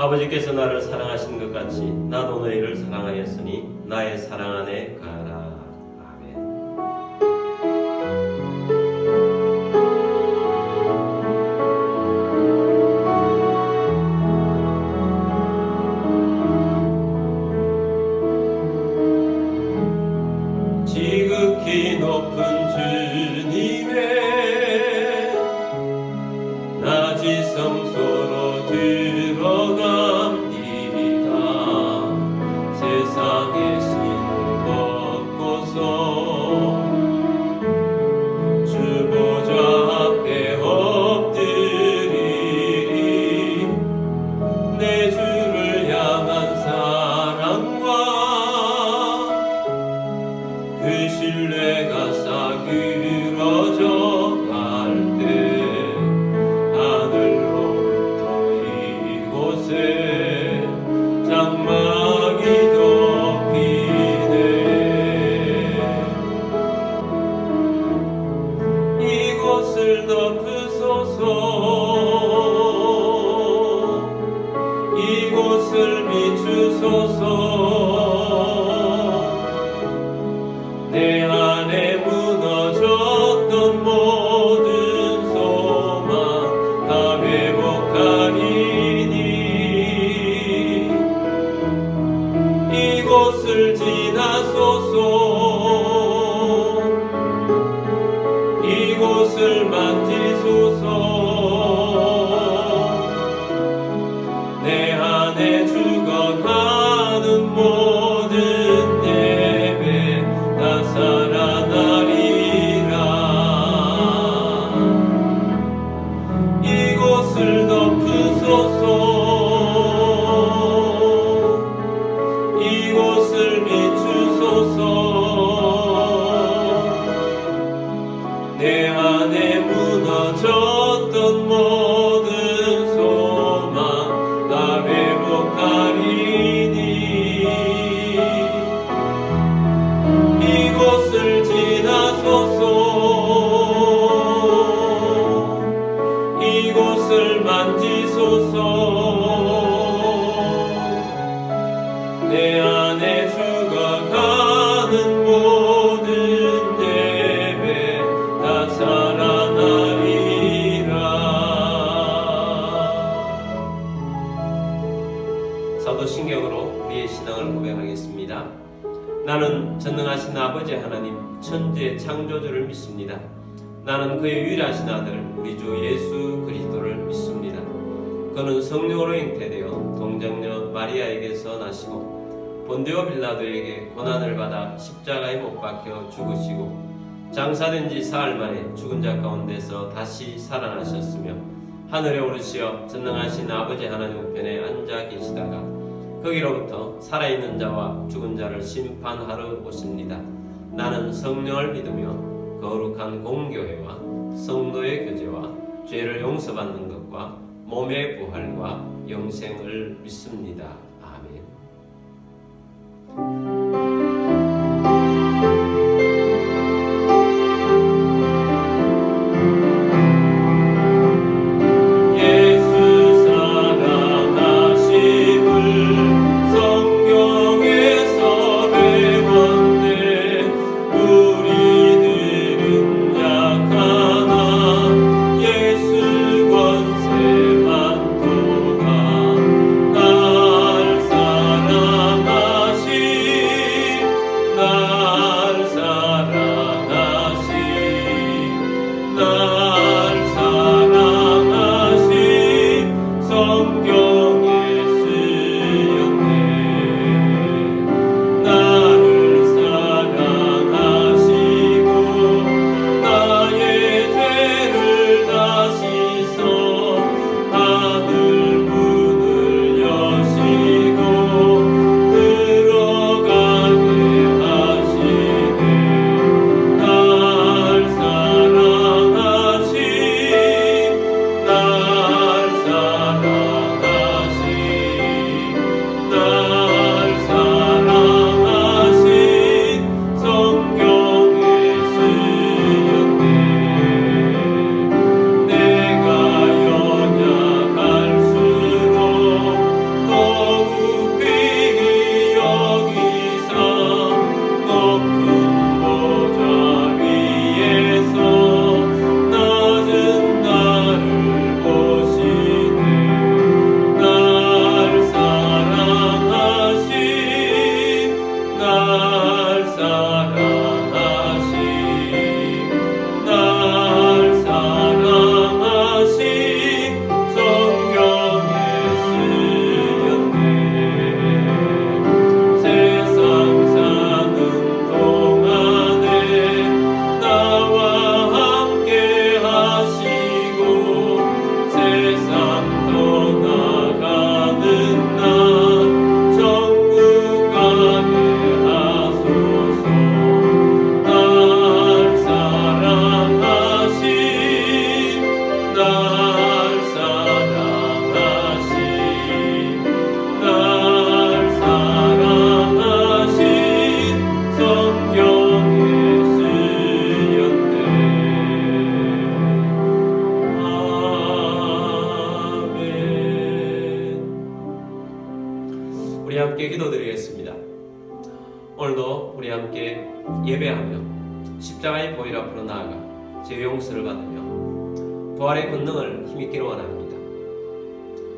아버지께서 나를 사랑하신 것 같이 나도 너희를 사랑하였으니 나의 사랑 안에 가라. 아멘. 지극히 높은 주님의 낮이 성소로 들어갑니다. 세상의 신을 벗고서 주 보좌 앞에 엎드리리. 내 주를 향한 사랑과 그 신뢰가 싸그러져 장막이 덮이네. 이곳을 덮으소서. 이곳을 비추소서. 내 안에 무너졌던 모든 소망 다 회복하리니. 이곳을 지나소서. 이곳을 만지소서. 내 안에 죽어가는 모든 예배 다 살아나리라. 이곳을 덮으소서. 이곳을 비추소서. 내 안에 무너졌던 모든 소망 다 회복하리니. 이곳을 지나소서. 이곳을 만지소서. 내 안에 죽어가는 모든 예배 다 살아나리라. 사도신경으로 우리의 신앙을 고백하겠습니다. 나는 전능하신 아버지 하나님 천지의 창조주를 믿습니다. 나는 그의 유일하신 아들 우리 주 예수 그리스도를 믿습니다. 그는 성령으로 잉태되어 동정녀 마리아에게서 나시고 본디오 빌라도에게 고난을 받아 십자가에 못 박혀 죽으시고 장사된 지 사흘 만에 죽은 자 가운데서 다시 살아나셨으며 하늘에 오르시어 전능하신 아버지 하나님 우편에 앉아 계시다가 거기로부터 살아있는 자와 죽은 자를 심판하러 오십니다. 나는 성령을 믿으며 거룩한 공교회와 성도의 교제와 죄를 용서받는 것과 몸의 부활과 영생을 믿습니다. 아멘. 날 사랑하시 우리 함께 기도드리겠습니다. 오늘도 우리 함께 예배하며 십자가의 보혈 앞으로 나아가 죄 용서를 받으며 부활의 권능을 힘입기를 원합니다.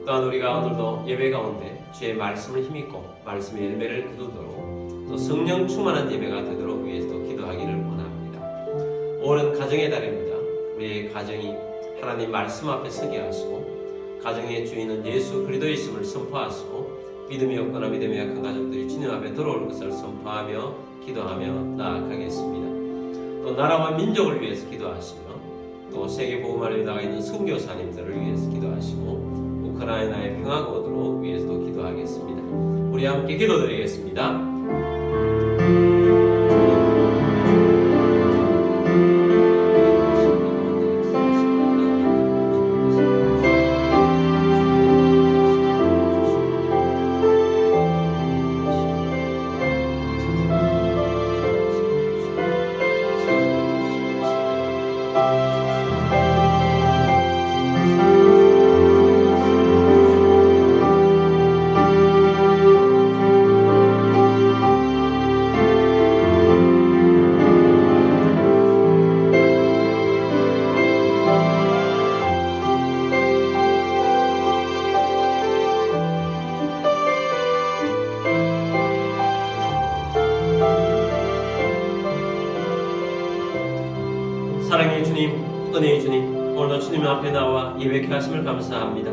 또한 우리가 오늘도 예배 가운데 주의 말씀을 힘입고 말씀의 열매를 거두도록 또 성령 충만한 예배가 되도록 위해서도 기도하기를 원합니다. 5월은 가정의 달입니다. 우리의 가정이 하나님 말씀 앞에 서게 하시고 가정의 주인은 예수 그리스도이심을 선포하시고 믿음이 없거나 믿음이 약한 가족들이 주님 앞에 들어올 것을 선포하며 기도하며 나아가겠습니다. 또 나라와 민족을 위해서 기도하시며 또 세계 복음화를 나가 있는 선교사님들을 위해서 기도하시고 우크라이나의 평화가 오도록 위해서도 기도하겠습니다. 우리 함께 기도드리겠습니다. 사랑의 주님, 은혜의 주님, 오늘도 주님 앞에 나와 예배케 하심을 감사합니다.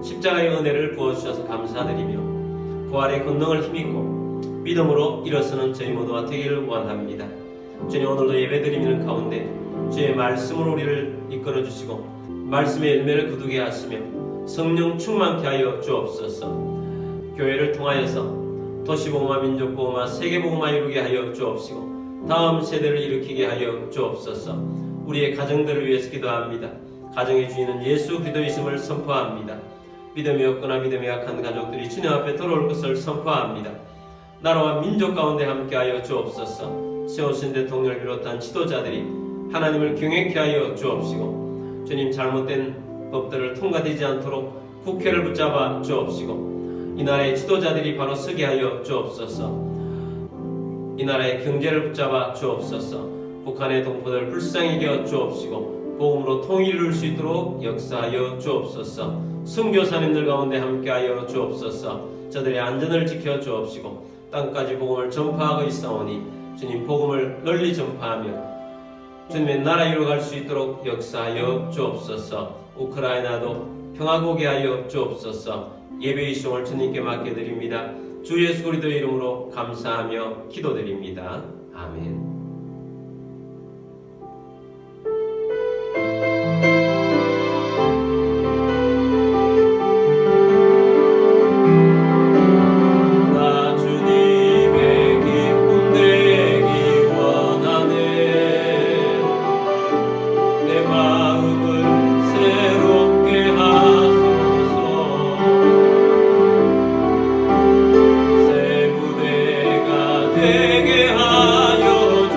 십자가의 은혜를 부어주셔서 감사드리며 부활의 권능을 힘입고 믿음으로 일어서는 저희 모두가 되기를 원합니다. 주님, 오늘도 예배드리는 가운데 주의 말씀으로 우리를 이끌어주시고 말씀의 열매를 거두게 하시며 성령 충만케 하여 주옵소서. 교회를 통하여서 도시복음화, 민족복음화, 세계복음화 이루게 하여 주옵시고 다음 세대를 일으키게 하여 주옵소서. 우리의 가정들을 위해서 기도합니다. 가정의 주인은 예수 그리스도이심을 선포합니다. 믿음이 없거나 믿음이 약한 가족들이 주님 앞에 돌아올 것을 선포합니다. 나라와 민족 가운데 함께하여 주옵소서. 세우신 대통령을 비롯한 지도자들이 하나님을 경외케 하여 주옵시고 주님, 잘못된 법들을 통과되지 않도록 국회를 붙잡아 주옵시고 이 나라의 지도자들이 바로 서게 하여 주옵소서. 이 나라의 경제를 붙잡아 주옵소서. 북한의 동포들 불쌍히 여겨 주옵시고 복음으로 통일을 이룰 수 있도록 역사하여 주옵소서. 선교사님들 가운데 함께하여 주옵소서. 저들의 안전을 지켜 주옵시고 땅까지 복음을 전파하고 있사오니 주님, 복음을 널리 전파하며 주님의 나라 이루어갈 수 있도록 역사하여 주옵소서. 우크라이나도 평화가 오게 하여 주옵소서. 예배의 시험을 주님께 맡겨드립니다. 주 예수 그리스도의 이름으로 감사하며 기도드립니다. 아멘. 되게 하여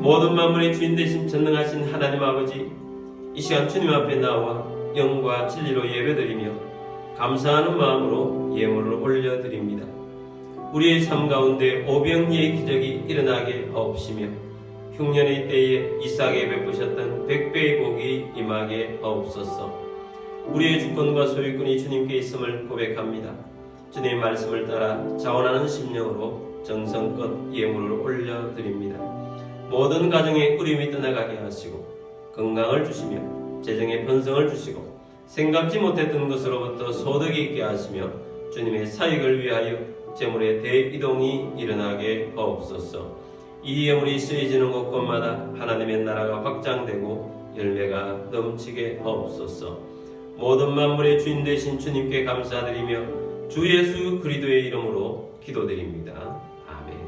모든 만물의 주인 되신 전능하신 하나님 아버지, 이 시간 주님 앞에 나와 영과 진리로 예배드리며 감사하는 마음으로 예물을 올려드립니다. 우리의 삶 가운데 오병이의 기적이 일어나게 하옵시며 흉년의 때에 이삭에 베푸셨던 백배의 복이 임하게 하옵소서. 우리의 주권과 소유권이 주님께 있음을 고백합니다. 주님의 말씀을 따라 자원하는 심령으로 정성껏 예물을 올려드립니다. 모든 가정에 꾸림이 떠나가게 하시고 건강을 주시며 재정에 번성을 주시고 생각지 못했던 것으로부터 소득이 있게 하시며 주님의 사역을 위하여 재물의 대이동이 일어나게 하옵소서. 이 예물이 쓰여지는 곳곳마다 하나님의 나라가 확장되고 열매가 넘치게 하옵소서. 모든 만물의 주인 되신 주님께 감사드리며 주 예수 그리스도의 이름으로 기도드립니다. 아멘.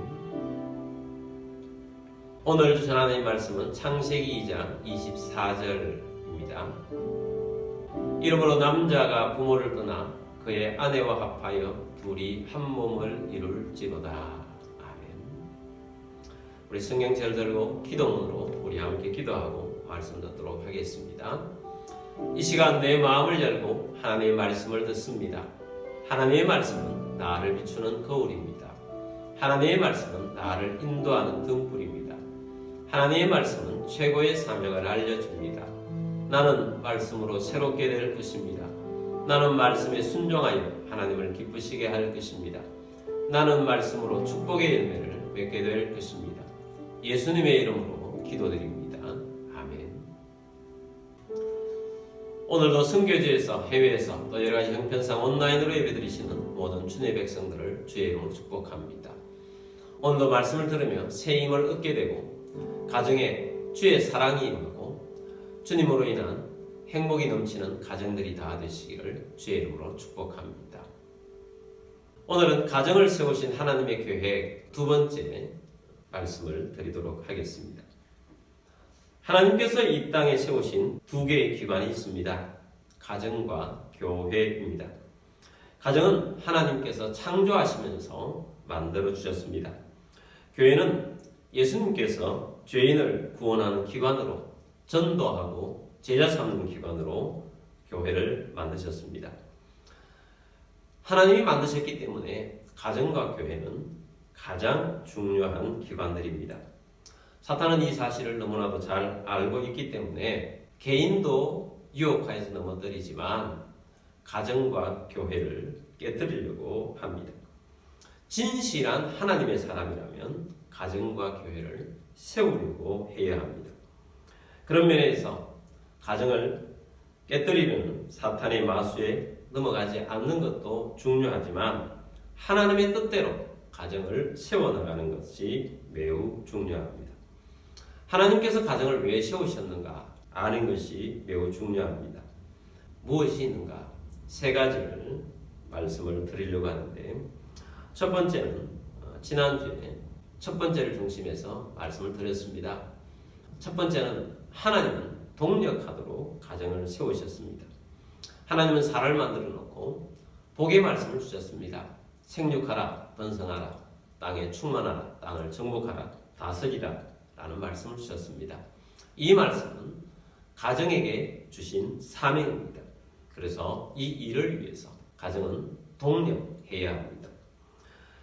오늘 주신 하나님의 말씀은 창세기 2장 24절입니다. 이러므로 남자가 부모를 떠나 그의 아내와 합하여 둘이 한 몸을 이룰지로다. 아멘. 우리 성경책을 들고 기도문으로 우리 함께 기도하고 말씀 듣도록 하겠습니다. 이 시간 내 마음을 열고 하나님의 말씀을 듣습니다. 하나님의 말씀은 나를 비추는 거울입니다. 하나님의 말씀은 나를 인도하는 등불입니다. 하나님의 말씀은 최고의 사명을 알려줍니다. 나는 말씀으로 새롭게 될 것입니다. 나는 말씀에 순종하여 하나님을 기쁘시게 할 것입니다. 나는 말씀으로 축복의 열매를 맺게 될 것입니다. 예수님의 이름으로 기도드립니다. 아멘. 오늘도 선교지에서 해외에서 또 여러가지 형편상 온라인으로 예배드리시는 모든 주님의 백성들을 주의 이름으로 축복합니다. 오늘도 말씀을 들으며 새 힘을 얻게 되고 가정에 주의 사랑이 임하고 주님으로 인한 행복이 넘치는 가정들이 다 되시기를 주의 이름으로 축복합니다. 오늘은 가정을 세우신 하나님의 계획 두 번째 말씀을 드리도록 하겠습니다. 하나님께서 이 땅에 세우신 두 개의 기관이 있습니다. 가정과 교회입니다. 가정은 하나님께서 창조하시면서 만들어 주셨습니다. 교회는 예수님께서 죄인을 구원하는 기관으로 전도하고 제자 삼는 기관으로 교회를 만드셨습니다. 하나님이 만드셨기 때문에 가정과 교회는 가장 중요한 기관들입니다. 사탄은 이 사실을 너무나도 잘 알고 있기 때문에 개인도 유혹하여서 넘어뜨리지만 가정과 교회를 깨뜨리려고 합니다. 진실한 하나님의 사람이라면 가정과 교회를 세우려고 해야 합니다. 그런 면에서 가정을 깨뜨리는 사탄의 마수에 넘어가지 않는 것도 중요하지만 하나님의 뜻대로 가정을 세워나가는 것이 매우 중요합니다. 하나님께서 가정을 왜 세우셨는가 아는 것이 매우 중요합니다. 무엇이 있는가? 세 가지를 말씀을 드리려고 하는데, 첫 번째는 지난주에 첫 번째를 중심해서 말씀을 드렸습니다. 첫 번째는 하나님은 동력하도록 가정을 세우셨습니다. 하나님은 사람을 만들어 놓고 복의 말씀을 주셨습니다. 생육하라, 번성하라, 땅에 충만하라, 땅을 정복하라, 다스리라 라는 말씀을 주셨습니다. 이 말씀은 가정에게 주신 사명입니다. 그래서 이 일을 위해서 가정은 동력해야 합니다.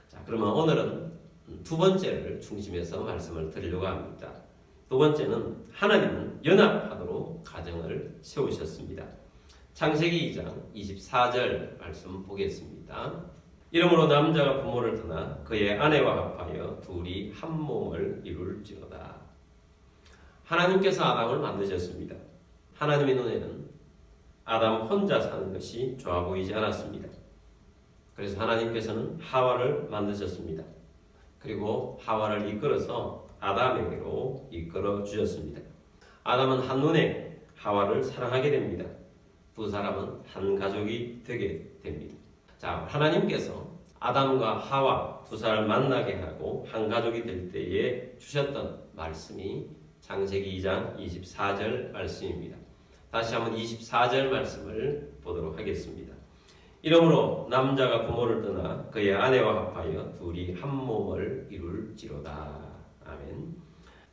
자, 그러면 오늘은 두 번째를 중심해서 말씀을 드리려고 합니다. 두 번째는 하나님은 연합하도록 가정을 세우셨습니다. 창세기 2장 24절 말씀 보겠습니다. 이러므로 남자가 부모를 떠나 그의 아내와 합하여 둘이 한 몸을 이룰지로다. 하나님께서 아담을 만드셨습니다. 하나님의 눈에는 아담 혼자 사는 것이 좋아 보이지 않았습니다. 그래서 하나님께서는 하와를 만드셨습니다. 그리고 하와를 이끌어서 아담에게로 이끌어 주셨습니다. 아담은 한눈에 하와를 사랑하게 됩니다. 두 사람은 한 가족이 되게 됩니다. 자, 하나님께서 아담과 하와 두 사람을 만나게 하고 한 가족이 될 때에 주셨던 말씀이 창세기 2장 24절 말씀입니다. 다시 한번 24절 말씀을 보도록 하겠습니다. 이러므로 남자가 부모를 떠나 그의 아내와 합하여 둘이 한 몸을 이룰지로다. 아멘.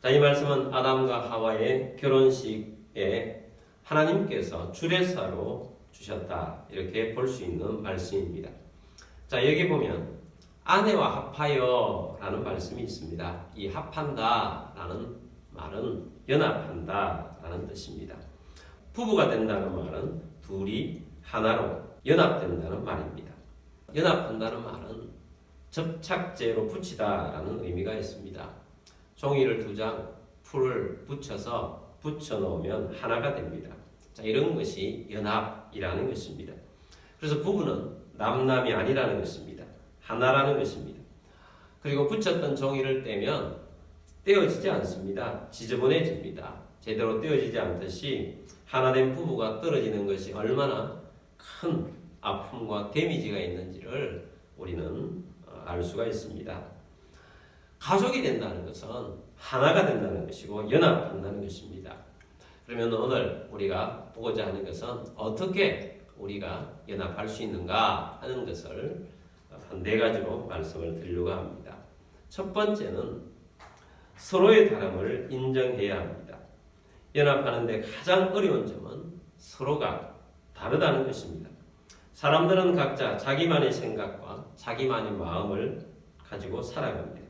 자, 이 말씀은 아담과 하와의 결혼식에 하나님께서 주례사로 주셨다, 이렇게 볼 수 있는 말씀입니다. 자, 여기 보면 아내와 합하여 라는 말씀이 있습니다. 이 합한다 라는 말은 연합한다 라는 뜻입니다. 부부가 된다는 말은 둘이 하나로 연합된다는 말입니다. 연합한다는 말은 접착제로 붙이다 라는 의미가 있습니다. 종이를 2장 풀을 붙여서 붙여놓으면 하나가 됩니다. 자, 이런 것이 연합이라는 것입니다. 그래서 부부는 남남이 아니라는 것입니다. 하나라는 것입니다. 그리고 붙였던 종이를 떼면 떼어지지 않습니다. 지저분해집니다. 제대로 떼어지지 않듯이 하나된 부부가 떨어지는 것이 얼마나 큰 아픔과 데미지가 있는지를 우리는 알 수가 있습니다. 가족이 된다는 것은 하나가 된다는 것이고 연합한다는 것입니다. 그러면 오늘 우리가 보고자 하는 것은 어떻게 우리가 연합할 수 있는가 하는 것을 한 4가지로 말씀을 드리려고 합니다. 첫 번째는 서로의 다름을 인정해야 합니다. 연합하는데 가장 어려운 점은 서로가 다르다는 것입니다. 사람들은 각자 자기만의 생각과 자기만의 마음을 가지고 살아갑니다.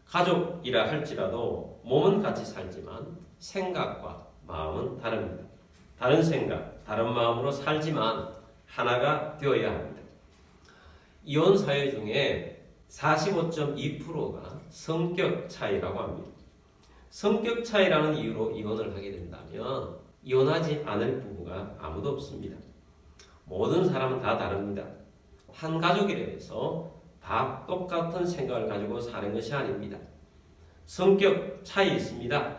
가족이라 할지라도 몸은 같이 살지만 생각과 마음은 다릅니다. 다른 생각, 다른 마음으로 살지만 하나가 되어야 합니다. 이혼 사회 중에 45.2%가 성격 차이라고 합니다. 성격 차이라는 이유로 이혼을 하게 된다면 이혼하지 않을 부부가 아무도 없습니다. 모든 사람은 다 다릅니다. 한 가족이라 해서 다 똑같은 생각을 가지고 사는 것이 아닙니다. 성격 차이 있습니다.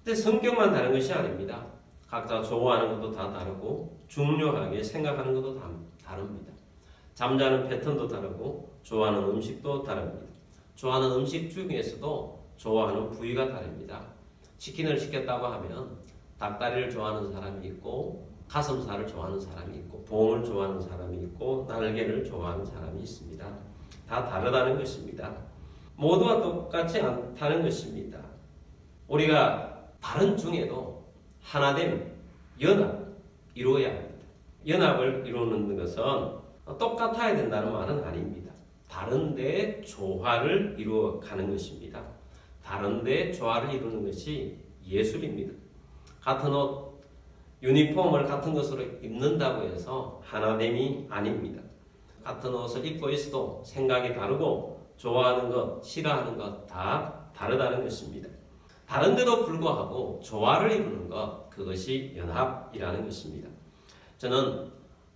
근데 성격만 다른 것이 아닙니다. 각자 좋아하는 것도 다 다르고 중요하게 생각하는 것도 다릅니다. 잠자는 패턴도 다르고 좋아하는 음식도 다릅니다. 좋아하는 음식 중에서도 좋아하는 부위가 다릅니다. 치킨을 시켰다고 하면 닭다리를 좋아하는 사람이 있고 가슴살을 좋아하는 사람이 있고 봉을 좋아하는 사람이 있고 날개를 좋아하는 사람이 있습니다. 다 다르다는 것입니다. 모두가 똑같지 않다는 것입니다. 우리가 다른 중에도 하나됨, 연합 이루어야 합니다. 연합을 이루는 것은 똑같아야 된다는 말은 아닙니다. 다른데 조화를 이루어가는 것입니다. 다른데 조화를 이루는 것이 예술입니다. 같은 옷, 유니폼을 같은 것으로 입는다고 해서 하나됨이 아닙니다. 같은 옷을 입고 있어도 생각이 다르고 좋아하는 것, 싫어하는 것 다 다르다는 것입니다. 다른데도 불구하고 조화를 이루는 것, 그것이 연합이라는 것입니다. 저는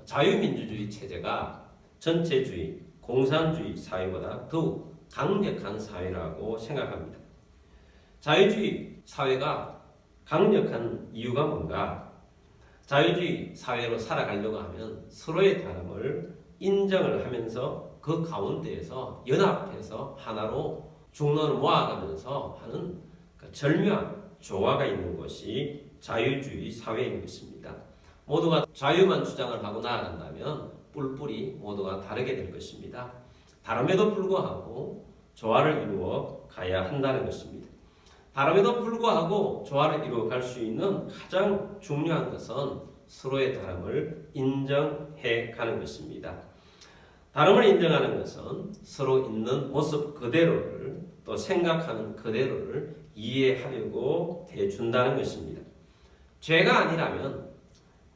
자유민주주의 체제가 전체주의, 공산주의 사회보다 더욱 강력한 사회라고 생각합니다. 자유주의 사회가 강력한 이유가 뭔가? 자유주의 사회로 살아가려고 하면 서로의 다름을 인정을 하면서 그 가운데에서 연합해서 하나로 중론을 모아가면서 하는 그 절묘한 조화가 있는 것이 자유주의 사회인 것입니다. 모두가 자유만 주장을 하고 나아간다면 뿔뿔이 모두가 다르게 될 것입니다. 다름에도 불구하고 조화를 이루어 가야 한다는 것입니다. 다름에도 불구하고 조화를 이루어 갈 수 있는 가장 중요한 것은 서로의 다름을 인정해 가는 것입니다. 다름을 인정하는 것은 서로 있는 모습 그대로를 또 생각하는 그대로를 이해하려고 해준다는 것입니다. 죄가 아니라면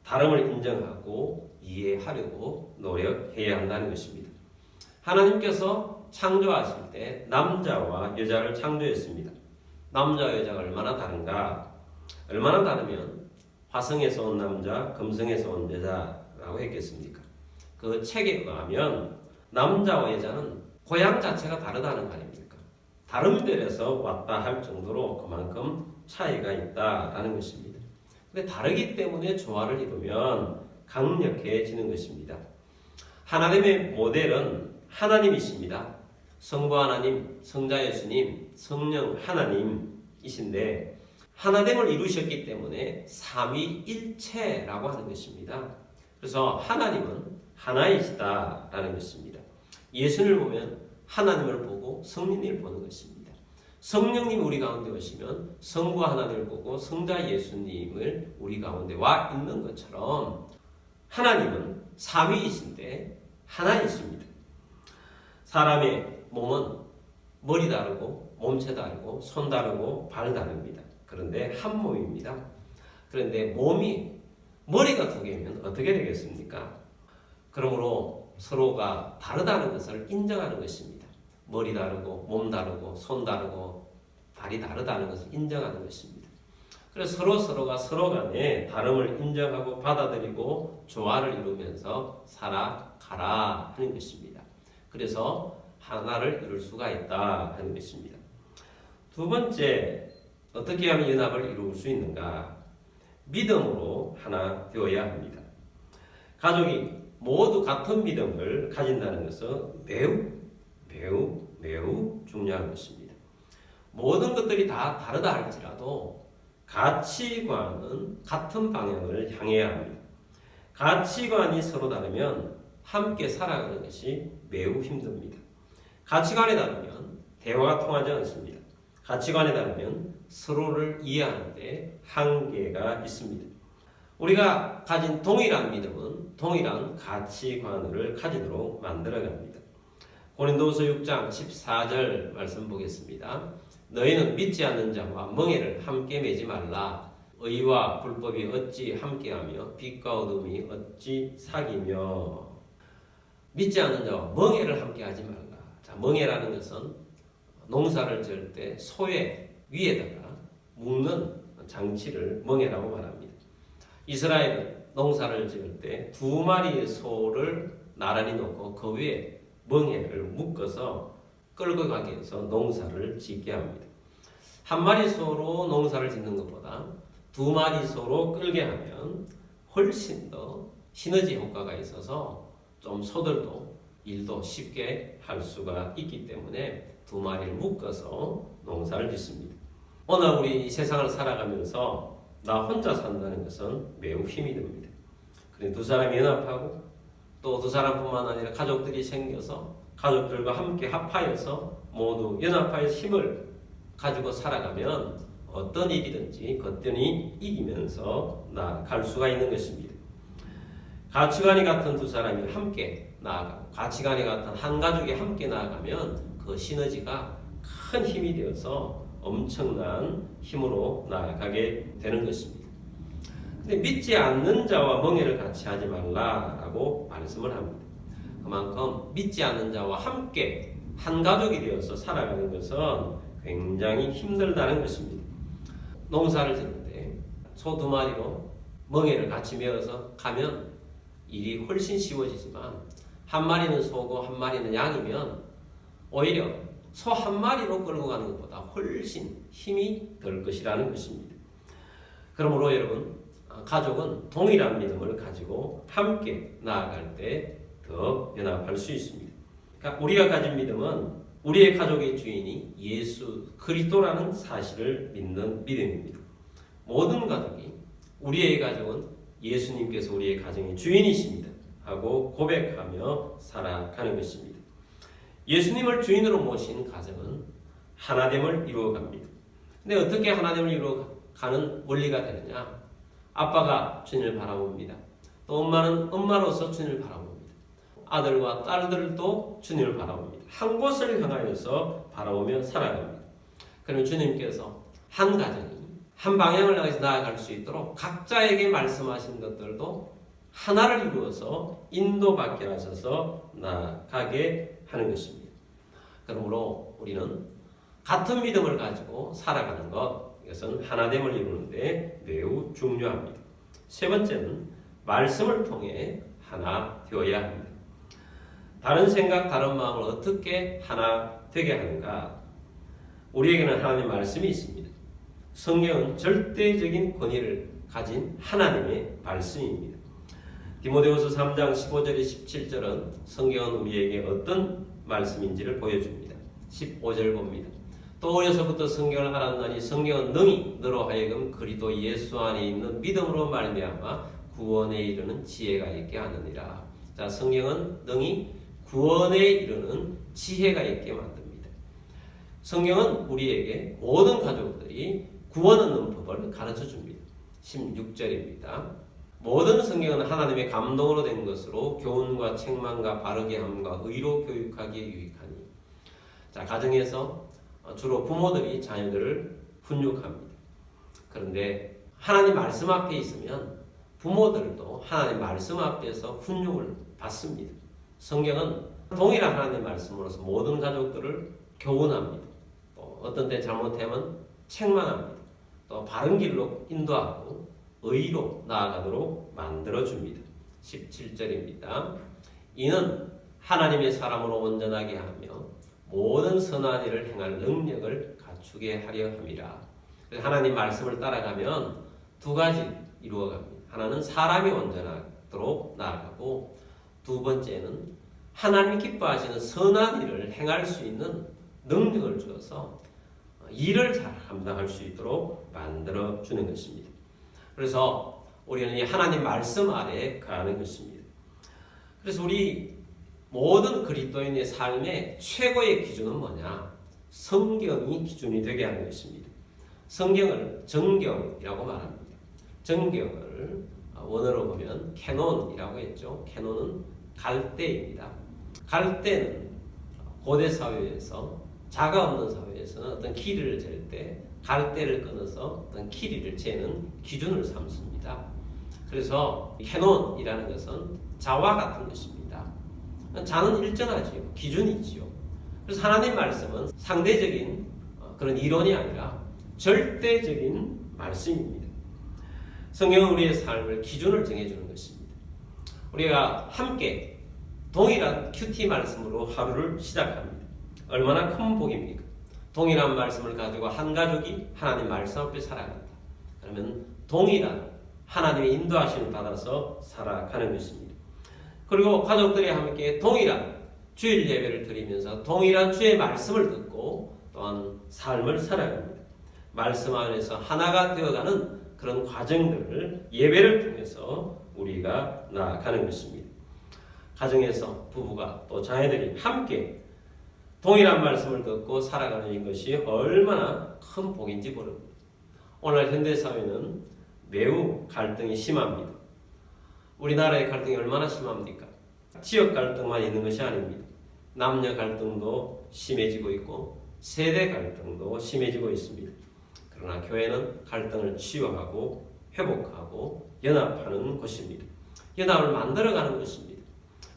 다름을 인정하고 이해하려고 노력해야 한다는 것입니다. 하나님께서 창조하실 때 남자와 여자를 창조했습니다. 남자와 여자가 얼마나 다른가? 얼마나 다르면 화성에서 온 남자, 금성에서 온 여자라고 했겠습니까? 그 책에 의하면 남자와 여자는 고향 자체가 다르다는 거 아닙니까? 다른 별에서 왔다 할 정도로 그만큼 차이가 있다라는 것입니다. 근데 다르기 때문에 조화를 이루면 강력해지는 것입니다. 하나님의 모델은 하나님이십니다. 성부 하나님, 성자 예수님, 성령 하나님이신데 하나됨을 이루셨기 때문에 삼위일체라고 하는 것입니다. 그래서 하나님은 하나이시다라는 것입니다. 예수를 보면 하나님을 보고 성령을 보는 것입니다. 성령님이 우리 가운데 오시면 성부 하나님을 보고 성자 예수님을 우리 가운데 와 있는 것처럼 하나님은 삼위이신데 하나이십니다. 사람의 몸은 머리 다르고 몸체 다르고 손 다르고 발 다릅니다. 그런데 한 몸입니다. 그런데 머리가 두 개면 어떻게 되겠습니까? 그러므로 서로가 다르다는 것을 인정하는 것입니다. 머리 다르고 몸 다르고 손 다르고 발이 다르다는 것을 인정하는 것입니다. 그래서 서로가 서로 간에 다름을 인정하고 받아들이고 조화를 이루면서 살아가라 하는 것입니다. 그래서 하나를 이룰 수가 있다 하는 것입니다. 두 번째, 어떻게 하면 연합을 이룰 수 있는가? 믿음으로 하나 되어야 합니다. 가족이 모두 같은 믿음을 가진다는 것은 매우 중요한 것입니다. 모든 것들이 다 다르다 할지라도 가치관은 같은 방향을 향해야 합니다. 가치관이 서로 다르면 함께 살아가는 것이 매우 힘듭니다. 가치관에 다르면 대화가 통하지 않습니다. 가치관에 다르면 서로를 이해하는데 한계가 있습니다. 우리가 가진 동일한 믿음은 동일한 가치관을 가지도록 만들어갑니다. 고린도후서 6장 14절 말씀 보겠습니다. 너희는 믿지 않는 자와 멍에를 함께 매지 말라. 의와 불법이 어찌 함께하며 빛과 어둠이 어찌 사귀며. 믿지 않는 자와 멍에를 함께하지 말라. 자, 멍에라는 것은 농사를 지을 때 소의 위에다가 묶는 장치를 멍에라고 말합니다. 이스라엘은 농사를 지을 때 2마리의 소를 나란히 놓고 그 위에 멍에를 묶어서 끌고 가게 해서 농사를 짓게 합니다. 1마리 소로 농사를 짓는 것보다 2마리 소로 끌게 하면 훨씬 더 시너지 효과가 있어서 좀 소들도 일도 쉽게 할 수가 있기 때문에 2마리를 묶어서 농사를 짓습니다. 오늘 우리 이 세상을 살아가면서 나 혼자 산다는 것은 매우 힘이 듭니다. 그런데 2사람이 연합하고 또 2사람뿐만 아니라 가족들이 생겨서 가족들과 함께 합하여서 모두 연합하여서 힘을 가지고 살아가면 어떤 일이든지 거뜬히 이기면서 나아갈 수가 있는 것입니다. 가치관이 같은 2사람이 함께 나아가고 가치관이 같은 한 가족이 함께 나아가면 그 시너지가 큰 힘이 되어서 엄청난 힘으로 나아가게 되는 것입니다. 근데 믿지 않는 자와 멍에를 같이 하지 말라라고 말씀을 합니다. 그만큼 믿지 않는 자와 함께 한 가족이 되어서 살아가는 것은 굉장히 힘들다는 것입니다. 농사를 짓는데 소 2마리로 멍에를 같이 메어서 가면 일이 훨씬 쉬워지지만 1마리는 소고 1마리는 양이면 오히려 소 1마리로 끌고 가는 것보다 훨씬 힘이 들 것이라는 것입니다. 그러므로 여러분, 가족은 동일한 믿음을 가지고 함께 나아갈 때 더 연합할 수 있습니다. 그러니까 우리가 가진 믿음은 우리의 가족의 주인이 예수 그리스도라는 사실을 믿는 믿음입니다. 모든 가족이 우리의 가족은 예수님께서 우리의 가정의 주인이십니다 하고 고백하며 살아가는 것입니다. 예수님을 주인으로 모신 가정은 하나됨을 이루어갑니다. 근데 어떻게 하나됨을 이루어가는 원리가 되느냐? 아빠가 주님을 바라봅니다. 또 엄마는 엄마로서 주님을 바라봅니다. 아들과 딸들도 주님을 바라봅니다. 한 곳을 향하여서 바라보며 살아갑니다. 그러면 주님께서 한 가정이 한 방향을 향해서 나아갈 수 있도록 각자에게 말씀하신 것들도 하나를 이루어서 인도받게 하셔서 나아가게 하는 것입니다. 그러므로 우리는 같은 믿음을 가지고 살아가는 것, 이것은 하나됨을 이루는데 매우 중요합니다. 세 번째는 말씀을 통해 하나 되어야 합니다. 다른 생각, 다른 마음을 어떻게 하나 되게 하는가? 우리에게는 하나님의 말씀이 있습니다. 성경은 절대적인 권위를 가진 하나님의 말씀입니다. 디모데후서 3장 15절에 17절은 성경은 우리에게 어떤 말씀인지를 보여줍니다. 15절 봅니다. 또 어려서부터 성경을 알았나니 성경은 능히 너로 하여금 그리스도 예수 안에 있는 믿음으로 말미암아 구원에 이르는 지혜가 있게 하느니라. 자, 성경은 능히 구원에 이르는 지혜가 있게 만듭니다. 성경은 우리에게 모든 가족들이 구원 얻는 법을 가르쳐 줍니다. 16절입니다. 모든 성경은 하나님의 감동으로 된 것으로 교훈과 책망과 바르게 함과 의로 교육하기에 유익하니. 자, 가정에서 주로 부모들이 자녀들을 훈육합니다. 그런데 하나님 말씀 앞에 있으면 부모들도 하나님 말씀 앞에서 훈육을 받습니다. 성경은 동일한 하나님 말씀으로서 모든 가족들을 교훈합니다. 또 어떤 때 잘못하면 책망합니다. 또 바른 길로 인도하고 의로 나아가도록 만들어줍니다. 17절입니다. 이는 하나님의 사람으로 온전하게 하며 모든 선한 일을 행할 능력을 갖추게 하려 함이라. 하나님 말씀을 따라가면 두 가지 이루어갑니다. 하나는 사람이 온전하도록 나아가고, 두 번째는 하나님이 기뻐하시는 선한 일을 행할 수 있는 능력을 주어서 일을 잘 감당할 수 있도록 만들어주는 것입니다. 그래서 우리는 이 하나님 말씀 아래에 가는 것입니다. 그래서 우리 모든 그리스도인의 삶의 최고의 기준은 뭐냐? 성경이 기준이 되게 하는 것입니다. 성경을 정경이라고 말합니다. 정경을 원어로 보면 캐논이라고 했죠. 캐논은 갈대입니다. 갈대는 고대 사회에서, 자가 없는 사회에서는 어떤 길이를 잴 때 갈대를 끊어서 어떤 길이를 재는 기준을 삼습니다. 그래서 캐논이라는 것은 자와 같은 것입니다. 자는 일정하지요. 기준이지요. 그래서 하나님 말씀은 상대적인 그런 이론이 아니라 절대적인 말씀입니다. 성경은 우리의 삶을 기준을 정해주는 것입니다. 우리가 함께 동일한 큐티 말씀으로 하루를 시작합니다. 얼마나 큰 복입니까? 동일한 말씀을 가지고 한 가족이 하나님 말씀 앞에 살아간다. 그러면 동일한 하나님의 인도하심을 받아서 살아가는 것입니다. 그리고 가족들이 함께 동일한 주일 예배를 드리면서 동일한 주의 말씀을 듣고 또한 삶을 살아갑니다. 말씀 안에서 하나가 되어가는 그런 과정들을 예배를 통해서 우리가 나아가는 것입니다. 가정에서 부부가 또 자녀들이 함께 동일한 말씀을 듣고 살아가는 것이 얼마나 큰 복인지 모릅니다. 오늘 현대사회는 매우 갈등이 심합니다. 우리나라의 갈등이 얼마나 심합니까? 지역 갈등만 있는 것이 아닙니다. 남녀 갈등도 심해지고 있고 세대 갈등도 심해지고 있습니다. 그러나 교회는 갈등을 치유하고 회복하고 연합하는 곳입니다. 연합을 만들어가는 것입니다.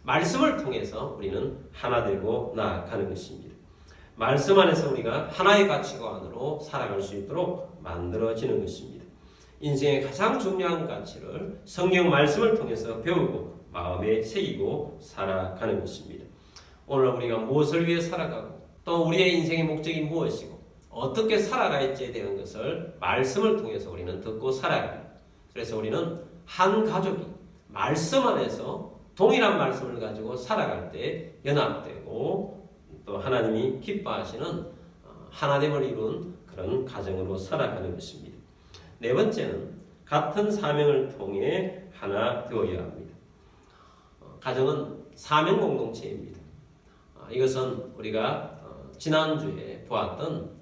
말씀을 통해서 우리는 하나 되고 나아가는 것입니다. 말씀 안에서 우리가 하나의 가치관으로 살아갈 수 있도록 만들어지는 것입니다. 인생의 가장 중요한 가치를 성경 말씀을 통해서 배우고 마음에 새기고 살아가는 것입니다. 오늘 우리가 무엇을 위해 살아가고 또 우리의 인생의 목적이 무엇이고 어떻게 살아갈지에 대한 것을 말씀을 통해서 우리는 듣고 살아갑니다. 그래서 우리는 한 가족이 말씀 안에서 동일한 말씀을 가지고 살아갈 때 연합되고 또 하나님이 기뻐하시는 하나됨을 이룬 그런 가정으로 살아가는 것입니다. 네 번째는 같은 사명을 통해 하나 되어야 합니다. 가정은 사명 공동체입니다. 이것은 우리가 지난주에 보았던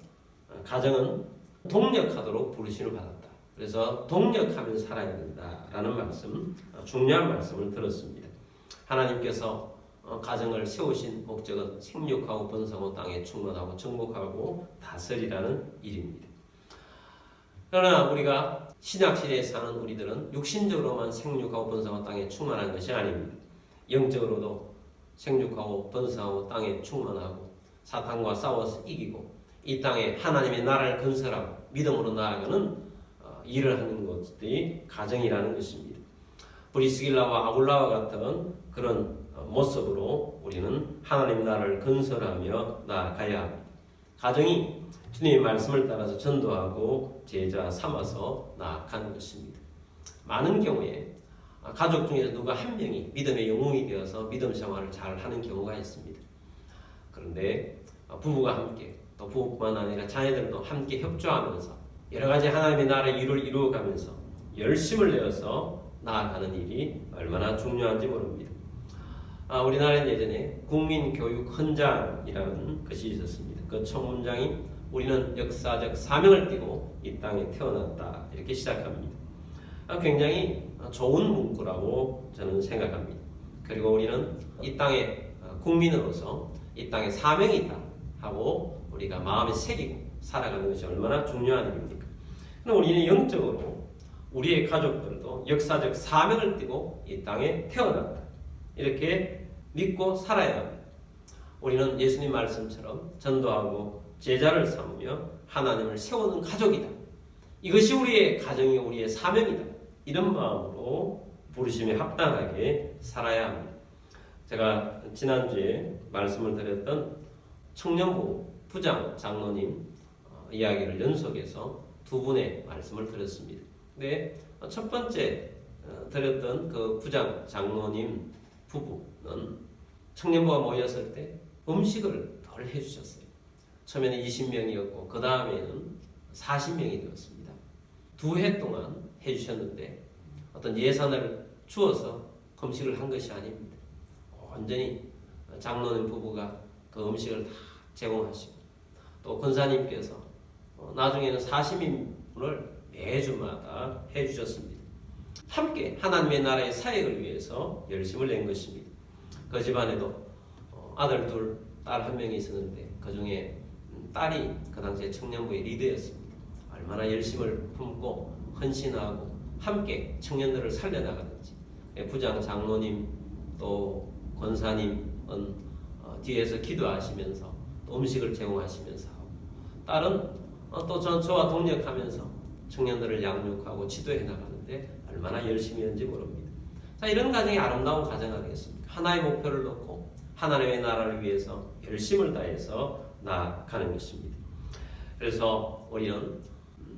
가정은 동력하도록 부르심을 받았다. 그래서 동력하며 살아야 된다라는 말씀, 중요한 말씀을 들었습니다. 하나님께서 가정을 세우신 목적은 생육하고 번성하고 땅에 충만하고 정복하고 다스리라는 일입니다. 그러나 우리가 신약시대에 사는 우리들은 육신적으로만 생육하고 번성하고 땅에 충만한 것이 아닙니다. 영적으로도 생육하고 번성하고 땅에 충만하고 사탄과 싸워서 이기고 이 땅에 하나님의 나라를 건설하고 믿음으로 나아가는 일을 하는 것들이 가정이라는 것입니다. 브리스길라와 아굴라와 같은 그런 모습으로 우리는 하나님 나라를 건설하며 나아가야 합니다. 가정이 주님의 말씀을 따라서 전도하고 제자 삼아서 나아가는 것입니다. 많은 경우에 가족 중에서 누가 한 명이 믿음의 영웅이 되어서 믿음 생활을 잘 하는 경우가 있습니다. 그런데 부부가 함께 또 부부뿐만 아니라 자녀들도 함께 협조하면서 여러 가지 하나님의 나라의 일을 이루어가면서 열심을 내어서 나아가는 일이 얼마나 중요한지 모릅니다. 우리나라는 예전에 국민교육헌장이라는 것이 있었습니다. 그 첫 문장이 우리는 역사적 사명을 띠고 이 땅에 태어났다 이렇게 시작합니다. 굉장히 좋은 문구라고 저는 생각합니다. 그리고 우리는 이 땅의 국민으로서 이 땅에 사명이 있다 하고 우리가 마음에 새기고 살아가는 것이 얼마나 중요한 일입니까? 그럼 우리는 영적으로 우리의 가족들도 역사적 사명을 띠고 이 땅에 태어났다 이렇게 믿고 살아야 합니다. 우리는 예수님 말씀처럼 전도하고 제자를 삼으며 하나님을 세우는 가족이다. 이것이 우리의 가정이 우리의 사명이다. 이런 마음으로 부르심에 합당하게 살아야 합니다. 제가 지난주에 말씀을 드렸던 청년부 부장 장로님 이야기를 연속해서 두 분의 말씀을 드렸습니다. 근데 첫 번째 드렸던 그 부장 장로님 부부는 청년부가 모였을 때 음식을 덜 해주셨어요. 처음에는 20명이었고 그 다음에는 40명이 되었습니다. 2해 동안 해주셨는데 어떤 예산을 주어서 음식을 한 것이 아닙니다. 완전히 장로님 부부가 그 음식을 다 제공하시고 또 권사님께서 나중에는 40인분을 매주마다 해주셨습니다. 함께 하나님의 나라의 사역을 위해서 열심을 낸 것입니다. 그 집안에도 아들 둘, 딸 한 명이 있었는데 그 중에 딸이 그 당시에 청년부의 리더였습니다. 얼마나 열심을 품고 헌신하고 함께 청년들을 살려나가는지. 부장 장로님 또 권사님은 뒤에서 기도하시면서 또 음식을 제공하시면서 하고 딸은 또 저와 동력하면서 청년들을 양육하고 지도해 나가는데 얼마나 열심히 했는지 모릅니다. 자, 이런 가정이 아름다운 가정 아니겠습니까? 하나의 목표를 놓고 하나님의 나라를 위해서 열심을 다해서 나아가는 것입니다. 그래서 우리는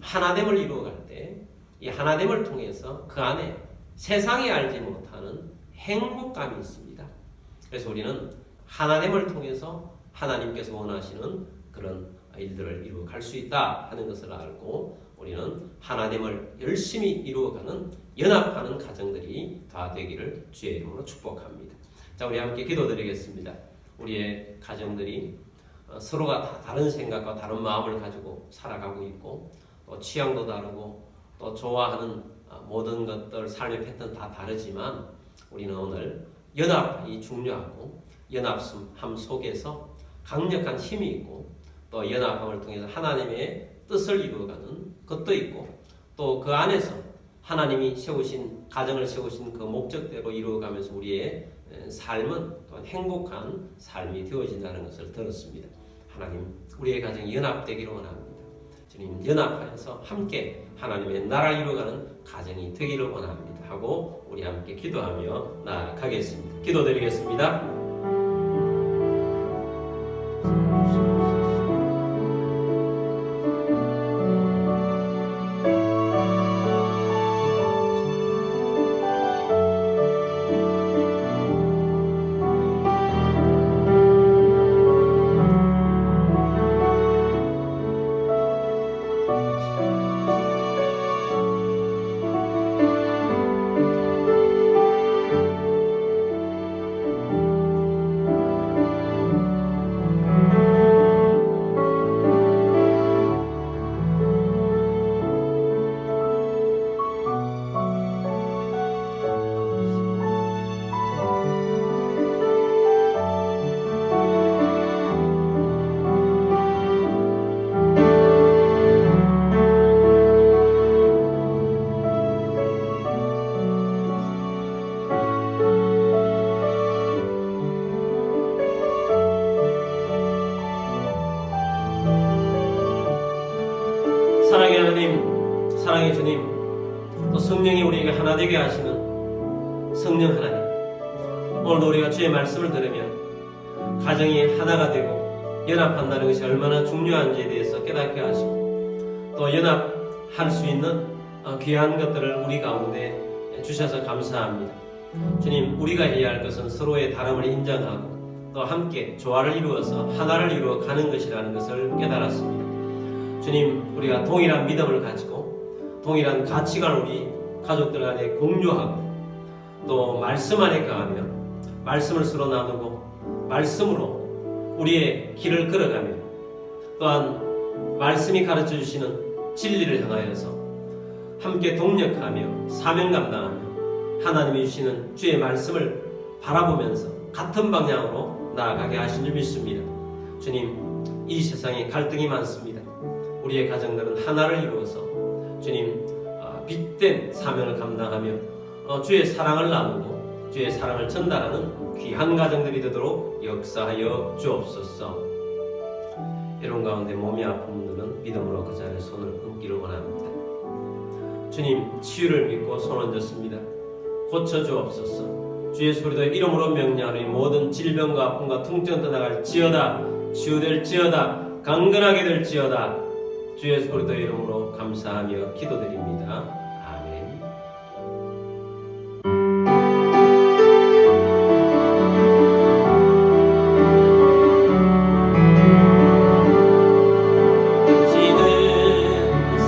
하나됨을 이루어갈 때 이 하나됨을 통해서 그 안에 세상이 알지 못하는 행복감이 있습니다. 그래서 우리는 하나됨을 통해서 하나님께서 원하시는 그런 일들을 이루어갈 수 있다 하는 것을 알고 우리는 하나됨을 열심히 이루어가는 연합하는 가정들이 다 되기를 주의 이름으로 축복합니다. 자, 우리 함께 기도드리겠습니다. 우리의 가정들이 서로가 다 다른 생각과 다른 마음을 가지고 살아가고 있고 또 취향도 다르고 또 좋아하는 모든 것들 삶의 패턴 다 다르지만 우리는 오늘 연합이 중요하고 연합함 속에서 강력한 힘이 있고 또 연합함을 통해서 하나님의 뜻을 이루어가는 것도 있고 또 그 안에서 하나님이 세우신 가정을 세우신 그 목적대로 이루어가면서 우리의 삶은 또한 행복한 삶이 되어진다는 것을 들었습니다. 하나님, 우리의 가정이 연합되기를 원합니다. 주님, 연합하여서 함께 하나님의 나라를 이루어가는 가정이 되기를 원합니다 하고 우리 함께 기도하며 나아가겠습니다. 기도드리겠습니다. 사랑의 하나님, 사랑의 주님, 또 성령이 우리에게 하나 되게 하시는 성령 하나님, 오늘도 우리가 주의 말씀을 들으면 가정이 하나가 되고 연합한다는 것이 얼마나 중요한지에 대해서 깨닫게 하시고 또 연합할 수 있는 귀한 것들을 우리 가운데 주셔서 감사합니다. 주님, 우리가 해야 할 것은 서로의 다름을 인정하고 또 함께 조화를 이루어서 하나를 이루어 가는 것이라는 것을 깨달았습니다. 주님, 우리가 동일한 믿음을 가지고 동일한 가치관을 우리 가족들 안에 공유하고 또 말씀 안에 가하며 말씀을 서로 나누고 말씀으로 우리의 길을 걸어가며 또한 말씀이 가르쳐 주시는 진리를 향하여서 함께 동력하며 사명 감당하며 하나님이 주시는 주의 말씀을 바라보면서 같은 방향으로 나아가게 하신 줄 믿습니다. 주님, 이 세상에 갈등이 많습니다. 우리의 가정들은 하나를 이루어서 주님 빛된 사명을 감당하며 주의 사랑을 나누고 주의 사랑을 전달하는 귀한 가정들이 되도록 역사하여 주옵소서. 이런 가운데 몸이 아픈 분들은 믿음으로 그 자리에 손을 얹기를 원합니다. 주님, 치유를 믿고 손 얹었습니다. 고쳐 주옵소서. 주의 소리도 이름으로 명령하니 모든 질병과 아픔과 통증 떠나갈 지어다. 치유될 지어다. 강건하게 될 지어다. 주의 소리도 이름으로 감사하며 기도드립니다. 아멘. 당신은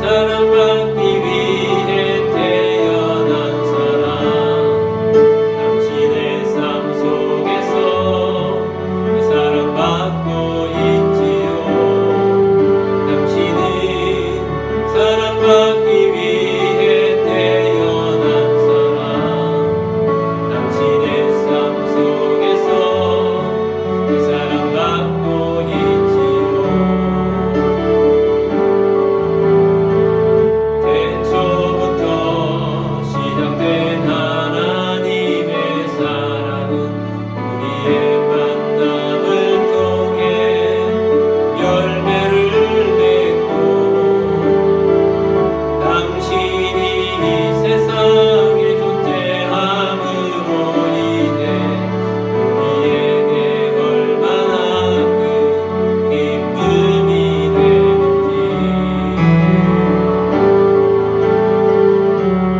사랑받기 위해 태어난 사람, 당신의 삶 속에서 사랑받고 있지요. 당신은 사랑받기 위해 태어난 사람, 당신의 삶 속에서 사랑받고 있지요. 태초부터 시작된 하나님의 사랑은 우리의 만남을 통해 열매를 맺고 당신이 이 세상에 존재함으로 인해 우리에게 얼마나 큰 기쁨이 되는지.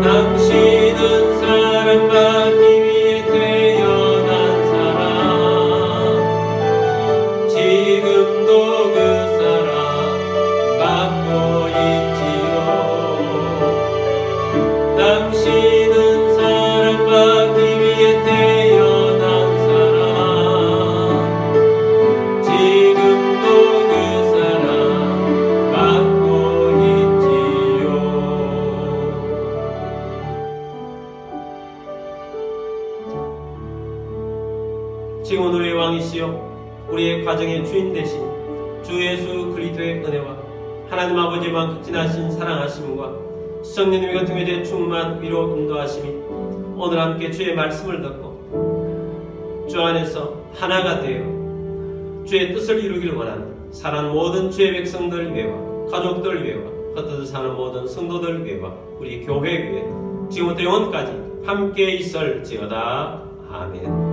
당신은 사랑받기 위해 태어난 사람, 지금도 그 사랑 받고 있지요. 당신은 사랑받기 위해 태어난 사람, 지금도 그 사랑 받고 있지요. 지금은 우리의 왕이시여 우리의 과정의 주인 되신 주 예수 그리스도의 은혜와 하나님 아버지의 극진하신 사랑하심과 성령님의 교통의 충만 위로 인도하심이 오늘 함께 주의 말씀을 듣고 주 안에서 하나가 되어 주의 뜻을 이루기를 원하는 사랑하는 모든 주의 백성들 위해와 가족들 위해와 흩어져 사는 모든 성도들 위해와 우리 교회 위해 지금부터 영원까지 함께 있을지어다. 아멘.